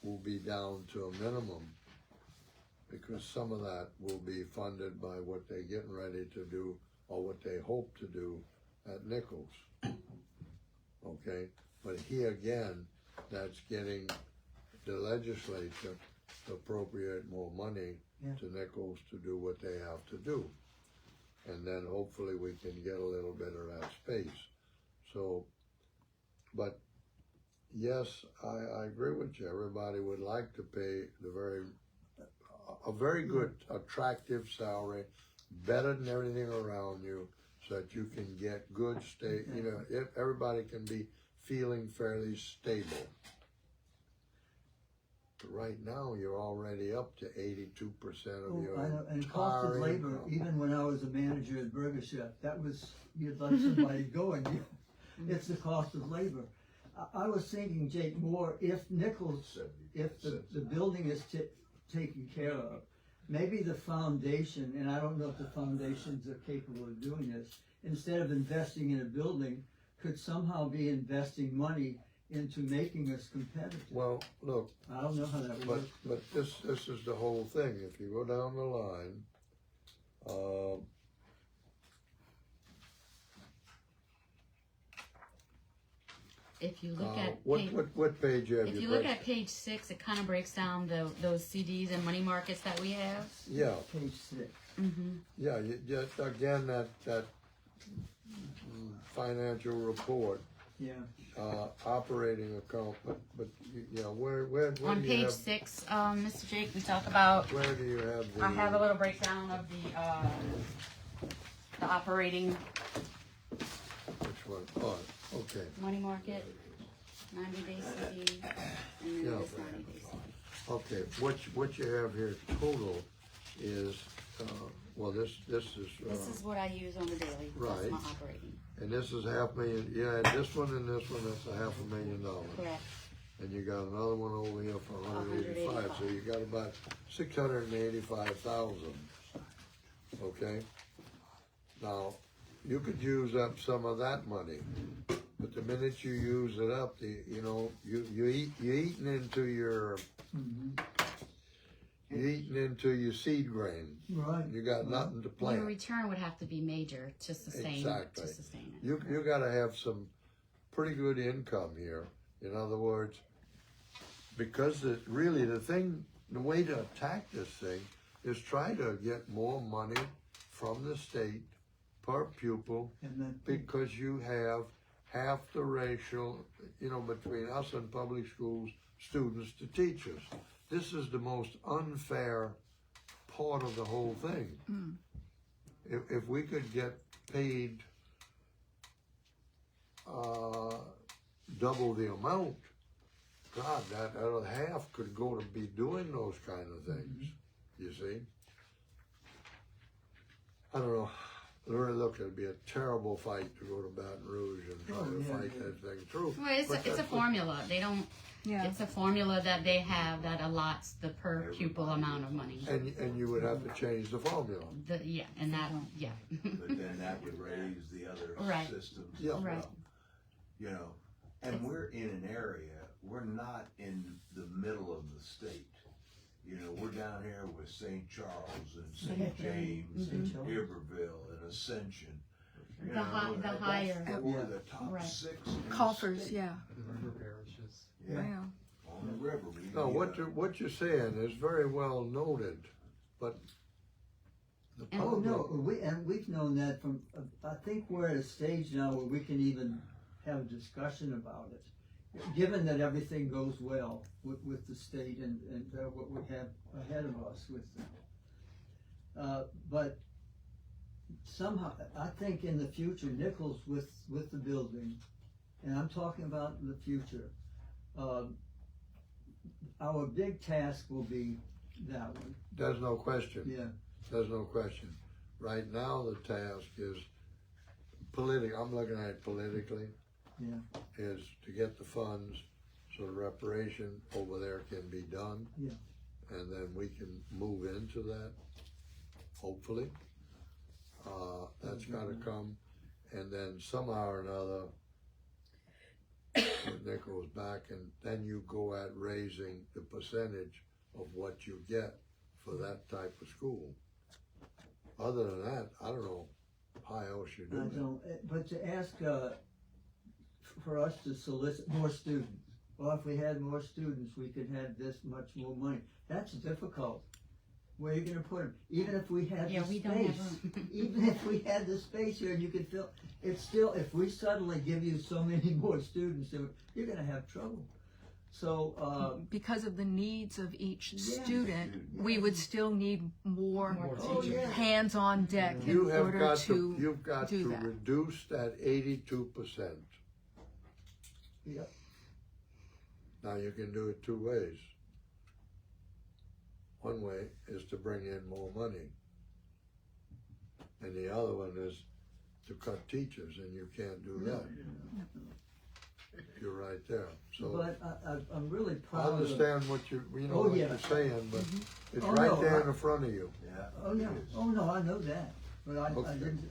[SPEAKER 1] will be down to a minimum, because some of that will be funded by what they're getting ready to do or what they hope to do at Nichols. Okay, but here again, that's getting the legislature to appropriate more money to Nichols to do what they have to do. And then hopefully we can get a little bit of that space. So, but yes, I agree with you. Everybody would like to pay a very good, attractive salary, better than everything around you, so that you can get good if everybody can be feeling fairly stable. But right now, you're already up to 82% of your
[SPEAKER 7] I know, and cost of labor,
[SPEAKER 1] income.
[SPEAKER 7] even when I was a manager at Burger Chef, that was, you'd let somebody go and it's the cost of labor. I was thinking, Jake, more if Nichols, if the building is taken care of, maybe the foundation, and I don't know if the foundations are capable of doing this, instead of investing in a building, could somehow be investing money into making us competitive.
[SPEAKER 1] Well, look,
[SPEAKER 7] I don't know how that works.
[SPEAKER 1] but this is the whole thing. If you go down the line,
[SPEAKER 9] If you look at
[SPEAKER 1] what page have you?
[SPEAKER 9] if you look at page 6, it kind of breaks down those CDs and money markets that we have.
[SPEAKER 1] Yeah,
[SPEAKER 7] Page 6.
[SPEAKER 1] yeah. Again, that financial report,
[SPEAKER 7] Yeah.
[SPEAKER 1] operating account, but where
[SPEAKER 9] On
[SPEAKER 1] do you
[SPEAKER 9] page
[SPEAKER 1] have,
[SPEAKER 9] 6, Mr. Jake, we talk about.
[SPEAKER 1] where do you have the?
[SPEAKER 9] I have a little breakdown of the operating
[SPEAKER 1] Which one? Oh, okay.
[SPEAKER 9] money market, 90-day CD, and then
[SPEAKER 1] Yeah.
[SPEAKER 9] this 90-day CD.
[SPEAKER 1] Okay, what you have here total is, this is,
[SPEAKER 9] This is what I use on the daily.
[SPEAKER 1] Right.
[SPEAKER 9] That's my operating.
[SPEAKER 1] and this is $500,000, yeah, this one and this one, that's $500,000.
[SPEAKER 9] Correct.
[SPEAKER 1] And you got another one over here for 185, so you got about 685,000. Okay? Now, you could use up some of that money, but the minute you use it up, you're eating into your you're eating into your seed grain.
[SPEAKER 7] Right.
[SPEAKER 1] You got nothing to
[SPEAKER 9] Your
[SPEAKER 1] plant.
[SPEAKER 9] return would have to be major to sustain
[SPEAKER 1] Exactly.
[SPEAKER 9] it.
[SPEAKER 1] You got to have some pretty good income here. In other words, because the way to attack this thing is try to get more money from the state per pupil,
[SPEAKER 7] And then,
[SPEAKER 1] because you have half the ratio, between us and public schools, students to teachers. This is the most unfair part of the whole thing. If we could get paid double the amount, God, that other half could go to be doing those kind of things, you see? I don't know. Look, it'd be a terrible fight to go to Baton Rouge and try to fight that thing through.
[SPEAKER 9] Well, it's
[SPEAKER 1] But
[SPEAKER 9] a
[SPEAKER 1] that's
[SPEAKER 9] formula. They don't.
[SPEAKER 2] Yeah.
[SPEAKER 9] It's a formula that they have that allots the per pupil amount of money.
[SPEAKER 1] And you would have to change the formula.
[SPEAKER 9] But
[SPEAKER 6] then that would raise the other
[SPEAKER 9] Right.
[SPEAKER 6] systems
[SPEAKER 1] Yeah.
[SPEAKER 6] as
[SPEAKER 9] Right.
[SPEAKER 6] well. And we're in an area, we're not in the middle of the state. We're down here with St. Charles and St. James and Iberville and Ascension.
[SPEAKER 9] The higher.
[SPEAKER 6] We're the top
[SPEAKER 9] Right.
[SPEAKER 6] 6 in the
[SPEAKER 2] Coffers,
[SPEAKER 6] state.
[SPEAKER 2] yeah.
[SPEAKER 6] Yeah,
[SPEAKER 2] Wow.
[SPEAKER 6] on the river.
[SPEAKER 1] No, what you're saying is very well noted, but the
[SPEAKER 9] And-
[SPEAKER 7] oh,
[SPEAKER 1] public,
[SPEAKER 7] no, we've known that from, I think we're at a stage now where we can even have a discussion about it. Given that everything goes well with the state and what we have ahead of us with them. But somehow, I think in the future, Nichols with the building, and I'm talking about the future, our big task will be that one.
[SPEAKER 1] there's no question.
[SPEAKER 7] Yeah.
[SPEAKER 1] There's no question. Right now, the task is I'm looking at it politically,
[SPEAKER 7] Yeah.
[SPEAKER 1] is to get the funds so the reparation over there can be done.
[SPEAKER 7] Yeah.
[SPEAKER 1] And then we can move into that, hopefully. That's gotta come. and then somehow or another, it nickels back, and then you go at raising the percentage of what you get for that type of school. Other than that, I don't know how else you do
[SPEAKER 7] I
[SPEAKER 1] that.
[SPEAKER 7] don't, but to ask, for us to solicit more students, well, if we had more students, we could have this much more money. That's difficult. Where are you gonna put them? Even if we had
[SPEAKER 9] Yeah,
[SPEAKER 7] the
[SPEAKER 9] we don't have
[SPEAKER 7] space,
[SPEAKER 9] room.
[SPEAKER 7] even if we had the space here and you could fill, it's still, if we suddenly give you so many more students, you're gonna have trouble. So,
[SPEAKER 3] Because of the needs of each
[SPEAKER 7] Yeah.
[SPEAKER 3] student, we would still need more
[SPEAKER 7] Oh, yeah.
[SPEAKER 3] hands on deck
[SPEAKER 1] You
[SPEAKER 3] in
[SPEAKER 1] have
[SPEAKER 3] order
[SPEAKER 1] got
[SPEAKER 3] to
[SPEAKER 1] you've got
[SPEAKER 3] do
[SPEAKER 1] to
[SPEAKER 3] that.
[SPEAKER 1] reduce that 82%.
[SPEAKER 7] Yep.
[SPEAKER 1] Now you can do it two ways. One way is to bring in more money, and the other one is to cut teachers, and you can't do that. You're right there. So
[SPEAKER 7] But I'm really
[SPEAKER 1] I
[SPEAKER 7] proud of.
[SPEAKER 1] understand what you know
[SPEAKER 7] Oh,
[SPEAKER 1] what
[SPEAKER 7] yeah.
[SPEAKER 1] you're saying, but it's
[SPEAKER 7] Oh,
[SPEAKER 1] right
[SPEAKER 7] no,
[SPEAKER 1] there
[SPEAKER 7] I-
[SPEAKER 1] in front of you.
[SPEAKER 6] Yeah.
[SPEAKER 7] Oh, no,
[SPEAKER 6] it is.
[SPEAKER 7] oh, no, I know that, but I
[SPEAKER 1] Okay.
[SPEAKER 7] didn't,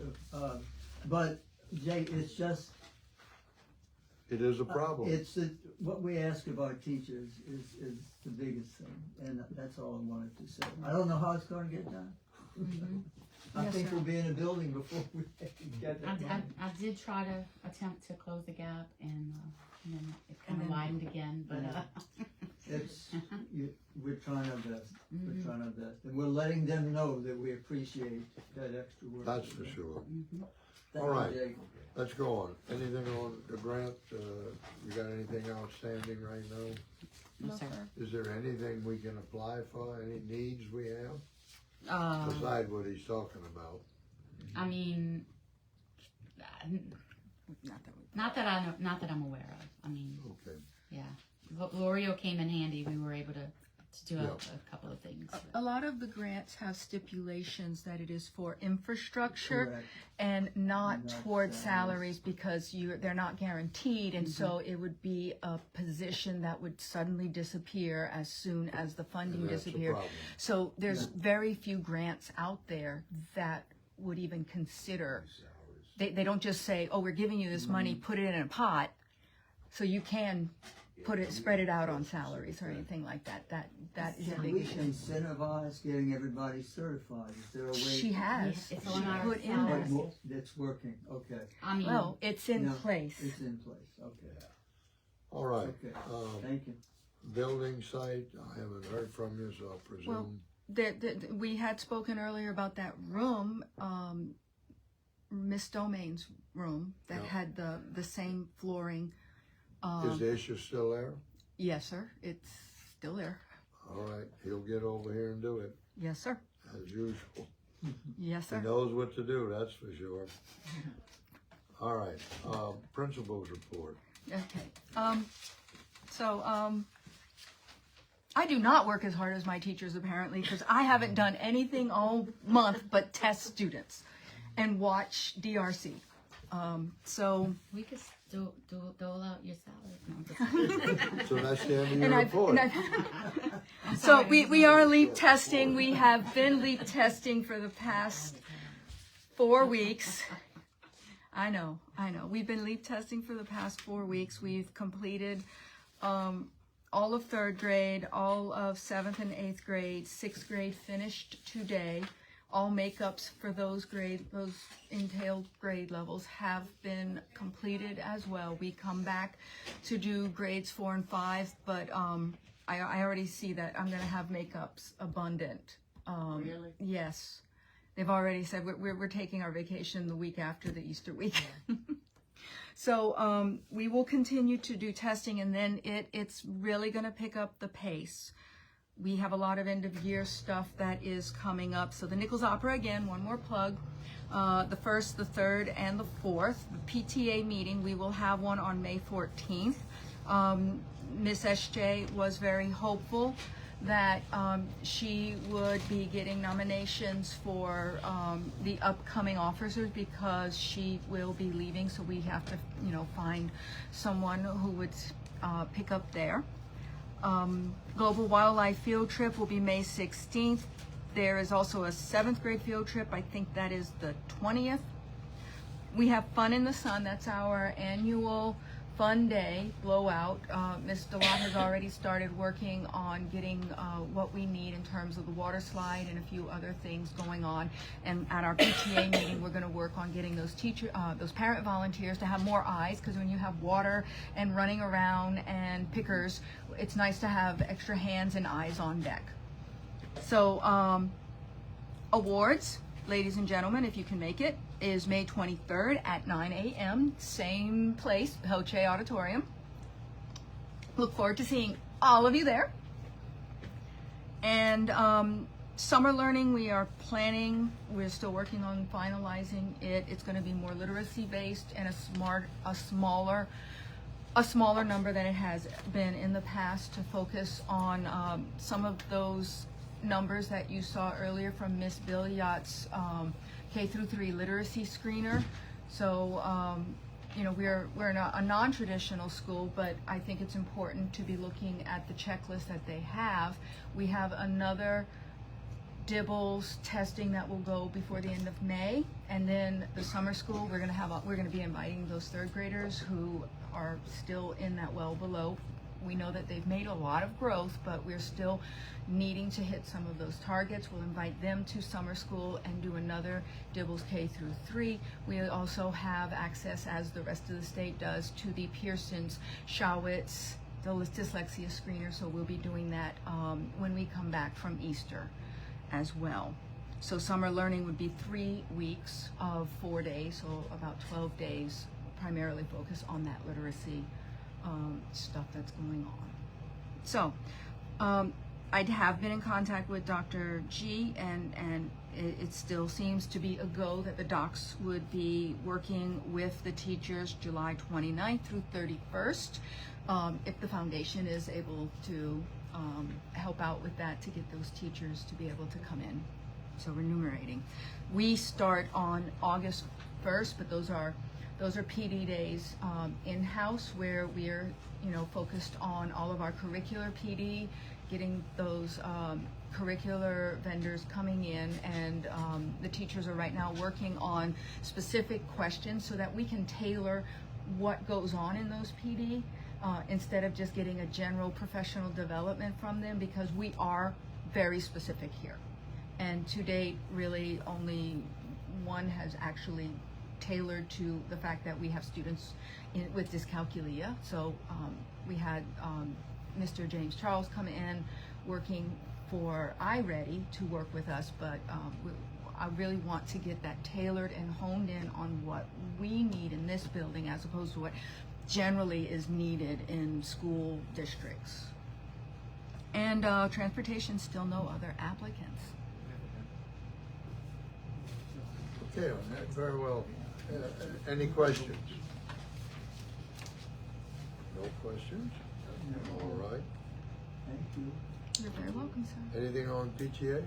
[SPEAKER 7] but Jay, it's just,
[SPEAKER 1] It is a problem.
[SPEAKER 7] it's, what we ask of our teachers is the biggest thing, and that's all I wanted to say. I don't know how it's gonna get done. I
[SPEAKER 3] Yes,
[SPEAKER 7] think
[SPEAKER 3] sir.
[SPEAKER 7] we'll be in a building before we get that money.
[SPEAKER 9] I did try to attempt to close the gap, and then it kind
[SPEAKER 3] And
[SPEAKER 9] of
[SPEAKER 3] then-
[SPEAKER 9] widened again, but
[SPEAKER 7] It's, we're trying our best, we're
[SPEAKER 9] Mhm.
[SPEAKER 7] trying our best, and we're letting them know that we appreciate that extra work.
[SPEAKER 1] That's for sure.
[SPEAKER 7] Thank
[SPEAKER 1] All
[SPEAKER 7] you,
[SPEAKER 1] right.
[SPEAKER 7] Jay.
[SPEAKER 1] Let's go on. Anything on the grant? You got anything outstanding right now?
[SPEAKER 3] No, sir.
[SPEAKER 1] Is there anything we can apply for? Any needs we have
[SPEAKER 9] uh,
[SPEAKER 1] beside what he's talking about?
[SPEAKER 9] I mean, not that I know, not that I'm aware of. I mean,
[SPEAKER 1] Okay.
[SPEAKER 9] yeah, L'Oreal came in handy. We were able to do
[SPEAKER 1] Yeah.
[SPEAKER 9] a couple of things.
[SPEAKER 3] A lot of the grants have stipulations that it is for infrastructure
[SPEAKER 7] Correct.
[SPEAKER 3] and not
[SPEAKER 7] Not
[SPEAKER 3] toward
[SPEAKER 7] salaries.
[SPEAKER 3] salaries because they're not guaranteed, and so it would be a position that would suddenly disappear as soon as the funding
[SPEAKER 1] And that's a
[SPEAKER 3] disappeared.
[SPEAKER 1] problem.
[SPEAKER 3] So there's very few grants out there that would even consider. They don't just say, "Oh, we're giving you this money, put it in a pot," so you can spread it out on salaries or anything like that. That is a
[SPEAKER 7] Can
[SPEAKER 3] big
[SPEAKER 7] we
[SPEAKER 3] issue.
[SPEAKER 7] incentivize getting everybody certified? Is there a way?
[SPEAKER 3] She has.
[SPEAKER 9] It's
[SPEAKER 3] She
[SPEAKER 9] on our
[SPEAKER 3] put in
[SPEAKER 9] salary.
[SPEAKER 3] there.
[SPEAKER 7] It's working, okay.
[SPEAKER 9] I mean,
[SPEAKER 3] Well, it's in
[SPEAKER 7] No,
[SPEAKER 3] place.
[SPEAKER 7] It's in place, okay,
[SPEAKER 1] All right.
[SPEAKER 7] okay,
[SPEAKER 1] Um,
[SPEAKER 7] thank you.
[SPEAKER 1] building site, I haven't heard from you, so I presume.
[SPEAKER 3] We had spoken earlier about that room, Miss Domaine's room that
[SPEAKER 1] Yeah.
[SPEAKER 3] had the same flooring.
[SPEAKER 1] Is the issue still there?
[SPEAKER 3] Yes, sir. It's still there.
[SPEAKER 1] All right. He'll get over here and do it
[SPEAKER 3] Yes, sir.
[SPEAKER 1] as usual.
[SPEAKER 3] Yes,
[SPEAKER 1] He
[SPEAKER 3] sir.
[SPEAKER 1] knows what to do, that's for sure. All right. Principal's report.
[SPEAKER 3] Okay. I do not work as hard as my teachers apparently because I haven't done anything all month but test students and watch DRC. So
[SPEAKER 9] we could dole out your salary. No, I'm just
[SPEAKER 1] So that's the end of your
[SPEAKER 3] and
[SPEAKER 1] report.
[SPEAKER 3] so we are leap testing. We have been leap testing for the past 4 weeks. I know. We've been leap testing for the past 4 weeks. We've completed all of 3rd grade, all of 7th and 8th grade, 6th grade finished today. All makeups for those entailed grade levels have been completed as well. We come back to do grades 4 and 5, but I already see that I'm gonna have makeups abundant.
[SPEAKER 9] Really?
[SPEAKER 3] Yes. They've already said we're taking our vacation the week after the Easter week. So we will continue to do testing, and then it's really going to pick up the pace. We have a lot of end of year stuff that is coming up. So the Nichols Opera, again, one more plug. The 1st, the 3rd, and the 4th. The PTA meeting, we will have one on May 14th. Miss SJ was very hopeful that she would be getting nominations for the upcoming officers because she will be leaving, so we have to, find someone who would pick up there. Global Wildlife Field Trip will be May 16th. There is also a 7th grade field trip. I think that is the 20th. We have Fun in the Sun. That's our annual fun day blowout. Ms. DeLotte has already started working on getting what we need in terms of the water slide and a few other things going on. And at our PTA meeting, we're going to work on getting those those parent volunteers to have more eyes, because when you have water and running around and pickers, it's nice to have extra hands and eyes on deck. So awards, ladies and gentlemen, if you can make it, is May 23rd at 9 a.m. Same place, Hoche Auditorium. Look forward to seeing all of you there. And summer learning, we are planning, we're still working on finalizing it. It's going to be more literacy based and a smaller number than it has been in the past, to focus on some of those numbers that you saw earlier from Miss Billiot's K-3 literacy screener. So, you know, we're a non-traditional school, but I think it's important to be looking at the checklist that they have. We have another DIBELS testing that will go before the end of May, and then the summer school, we're going to be inviting those third graders who are still in that well below. We know that they've made a lot of growth, but we're still needing to hit some of those targets. We'll invite them to summer school and do another DIBELS K-3. We also have access, as the rest of the state does, to the Pearson's, Shawitz, the dyslexia screener, so we'll be doing that when we come back from Easter as well. So summer learning would be 3 weeks of 4 days, so about 12 days, primarily focused on that literacy stuff that's going on. So I have been in contact with Dr. G, and it still seems to be a go that the docs would be working with the teachers July 29th through 31st, if the foundation is able to help out with that, to get those teachers to be able to come in. So remunerating. We start on August 1st, but those are PD days in-house, where we're, you know, focused on all of our curricular PD, getting those curricular vendors coming in, and the teachers are right now working on specific questions so that we can tailor what goes on in those PD instead of just getting a general professional development from them, because we are very specific here. And to date, really only one has actually tailored to the fact that we have students with dyscalculia. So we had Mr. James Charles come in working for iReady to work with us, but I really want to get that tailored and honed in on what we need in this building, as opposed to what generally is needed in school districts. And transportation, still no other applicants.
[SPEAKER 1] Okay, on that, very well. Any questions? No questions? All right.
[SPEAKER 7] Thank you.
[SPEAKER 3] You're very welcome, sir.
[SPEAKER 1] Anything on PTA?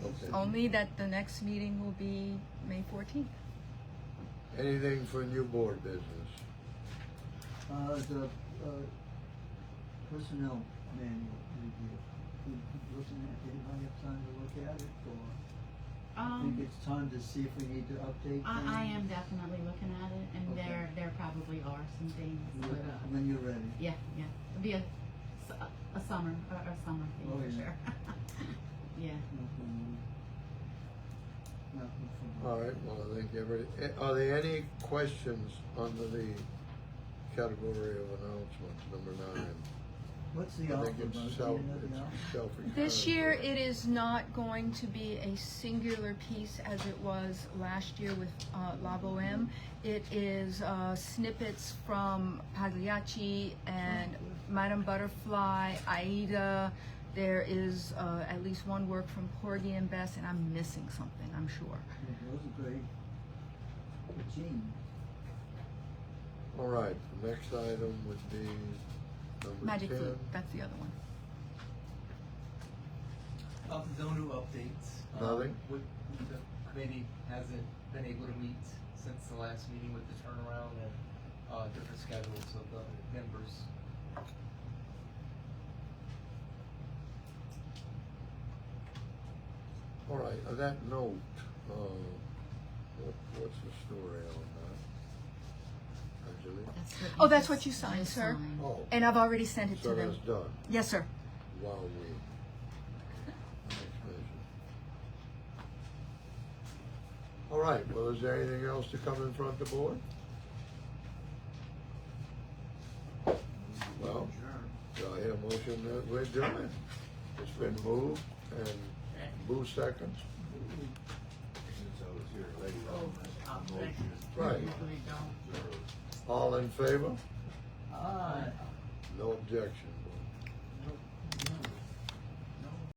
[SPEAKER 1] Okay.
[SPEAKER 3] Only that the next meeting will be May 14th.
[SPEAKER 1] Anything for new board business?
[SPEAKER 7] The personnel manual review. Looking at, anybody have time to look at it, or I think it's time to see if we need to update things?
[SPEAKER 9] I am definitely looking at it, and
[SPEAKER 7] Okay.
[SPEAKER 9] there probably are some things, but
[SPEAKER 7] When you're ready.
[SPEAKER 9] yeah, it'll be a summer thing
[SPEAKER 7] Oh,
[SPEAKER 9] for
[SPEAKER 7] yeah.
[SPEAKER 9] sure. Yeah.
[SPEAKER 7] Nothing from.
[SPEAKER 1] All right, well, I think are there any questions under the category of announcements, number 9?
[SPEAKER 7] What's the
[SPEAKER 1] I
[SPEAKER 7] offer
[SPEAKER 1] think
[SPEAKER 7] about?
[SPEAKER 1] it's
[SPEAKER 7] Do you know the offer?
[SPEAKER 1] self-explanatory.
[SPEAKER 3] This year, it is not going to be a singular piece as it was last year with La Boheme. It is snippets from Pagliacci and Madame Butterfly, Aida. There is at least one work from Porgy and Bess, and I'm missing something, I'm sure.
[SPEAKER 7] Yeah, those are great. Gene.
[SPEAKER 1] All right, the next item would be number
[SPEAKER 3] Magic
[SPEAKER 1] 10.
[SPEAKER 3] Flute, that's the other one.
[SPEAKER 10] No new updates.
[SPEAKER 1] Nothing?
[SPEAKER 10] The committee hasn't been able to meet since the last meeting with the turnaround and different schedules of the members.
[SPEAKER 1] All right, on that note, What's the story on that? Angelique?
[SPEAKER 3] Oh, that's what you signed, sir.
[SPEAKER 1] Oh,
[SPEAKER 3] And I've already sent it
[SPEAKER 1] so
[SPEAKER 3] to them.
[SPEAKER 1] that's done.
[SPEAKER 3] Yes, sir.
[SPEAKER 1] Wow, we. All right, well, is there anything else to come in front of the board? Well, do I hear a motion that we're adjourned? It's been moved and Boo seconds.
[SPEAKER 6] Since I was here late on that motion.
[SPEAKER 1] Right. All in favor?
[SPEAKER 7] Aye.
[SPEAKER 1] No objection.